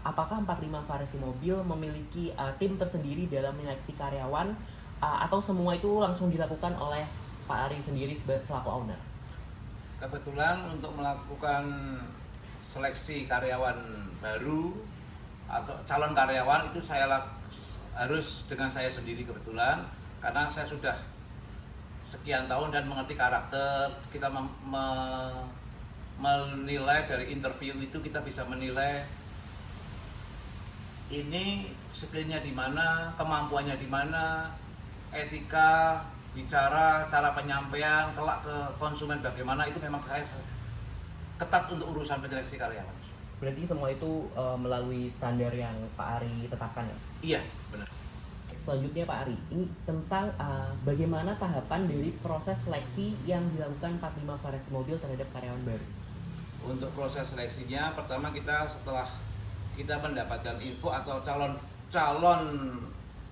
Apakah 45 Farisi Mobil memiliki tim tersendiri dalam menyeleksi karyawan atau semua itu langsung dilakukan oleh Pak Ari sendiri selaku owner? Kebetulan untuk melakukan seleksi karyawan baru atau calon karyawan itu harus dengan saya sendiri kebetulan, karena saya sudah sekian tahun dan mengerti karakter. Kita menilai dari interview itu, kita bisa menilai ini skillnya di mana, kemampuannya di mana, etika bicara, cara penyampaian kelak ke konsumen bagaimana, itu memang saya ketat untuk urusan penyeleksi karyawan. Berarti semua itu melalui standar yang Pak Ari tetapkan ya? Iya, benar. Selanjutnya Pak Ari, ini tentang bagaimana tahapan dari proses seleksi yang dilakukan 45 Farisi Mobil terhadap karyawan baru. Untuk proses seleksinya, pertama setelah kita mendapatkan info atau calon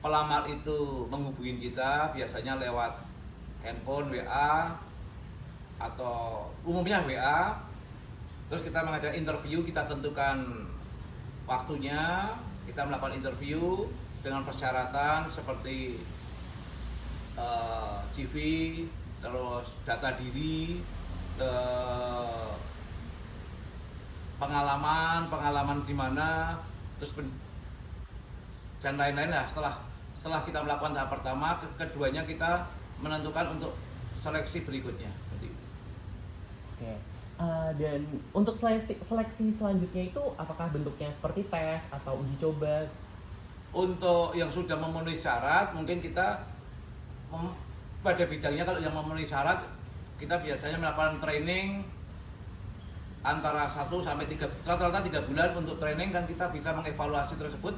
pelamar itu menghubungi kita, biasanya lewat handphone, WA, atau umumnya WA. Terus kita mengajak interview, kita tentukan waktunya, kita melakukan interview dengan persyaratan seperti CV, terus data diri, pengalaman di mana, terus dan lain-lain. Nah, setelah kita melakukan tahap pertama, keduanya kita menentukan untuk seleksi berikutnya. Oke. Dan untuk seleksi selanjutnya itu apakah bentuknya seperti tes atau uji coba? Untuk yang sudah memenuhi syarat, mungkin kita pada bidangnya, kalau yang memenuhi syarat, kita biasanya melakukan training antara 1 sampai 3, rata-rata 3 bulan untuk training, dan kita bisa mengevaluasi tersebut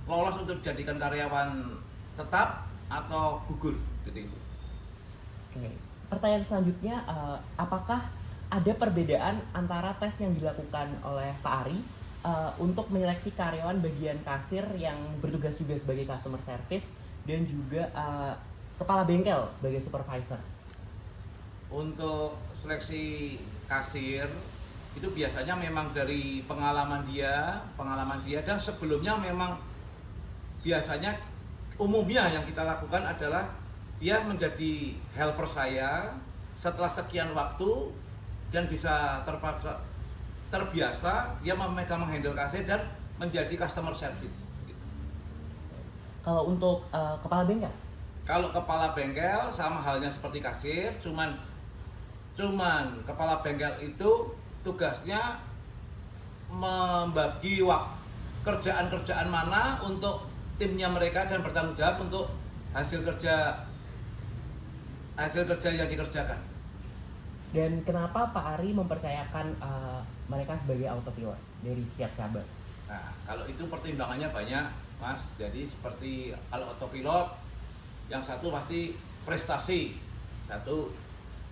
lolos untuk dijadikan karyawan tetap atau gugur gitu. Oke. Pertanyaan selanjutnya, apakah ada perbedaan antara tes yang dilakukan oleh Pak Ari untuk menyeleksi karyawan bagian kasir yang bertugas juga sebagai customer service dan juga kepala bengkel sebagai supervisor? Untuk seleksi kasir itu biasanya memang dari pengalaman dia, dan sebelumnya memang biasanya umumnya yang kita lakukan adalah dia menjadi helper saya setelah sekian waktu dan bisa terbiasa dia menghandle kasir dan menjadi customer service. Kalau untuk kepala bengkel? Kalau kepala bengkel sama halnya seperti kasir, cuman kepala bengkel itu tugasnya membagi kerjaan-kerjaan mana untuk timnya mereka dan bertanggung jawab untuk hasil kerja yang dikerjakan. Dan kenapa Pak Ari mempercayakan mereka sebagai autopilot dari setiap cabang? Nah, kalau itu pertimbangannya banyak, Mas. Jadi seperti kalau autopilot, yang satu pasti prestasi, satu.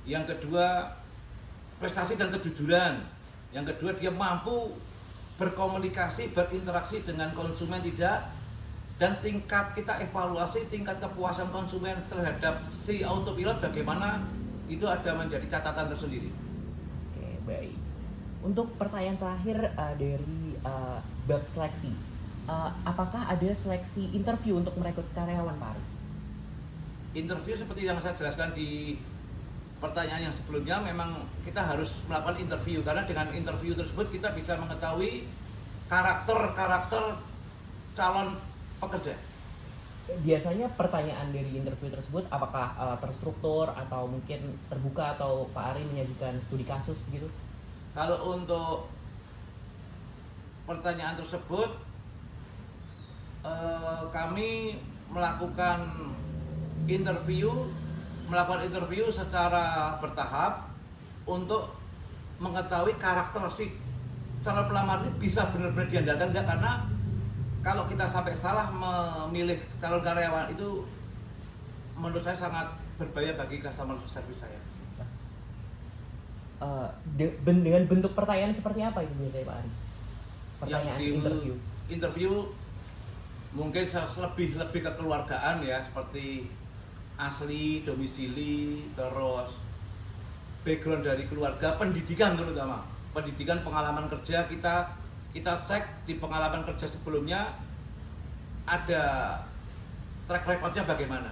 Yang kedua prestasi dan kejujuran. Yang kedua dia mampu berkomunikasi, berinteraksi dengan konsumen tidak, dan tingkat kita evaluasi tingkat kepuasan konsumen terhadap si autopilot bagaimana, itu ada menjadi catatan tersendiri. Oke, baik. Untuk pertanyaan terakhir dari bab seleksi, apakah ada seleksi interview untuk merekrut karyawan, Pak Ari? Interview seperti yang saya jelaskan di pertanyaan yang sebelumnya, memang kita harus melakukan interview, karena dengan interview tersebut kita bisa mengetahui karakter calon pekerja. Biasanya pertanyaan dari interview tersebut apakah terstruktur atau mungkin terbuka, atau Pak Ari menyajikan studi kasus begitu? Kalau untuk pertanyaan tersebut, kami melakukan interview secara bertahap untuk mengetahui karakter si calon pelamar ini bisa benar-benar diandalkan enggak, karena kalau kita sampai salah memilih calon karyawan itu menurut saya sangat berbahaya bagi customer service saya. Dengan bentuk pertanyaan seperti apa itu biasanya, Pak Ari? Pertanyaan yang interview mungkin lebih kekeluargaan ya, seperti asli, domisili, terus background dari keluarga, pendidikan terutama, pengalaman kerja kita kita cek di pengalaman kerja sebelumnya ada track recordnya bagaimana.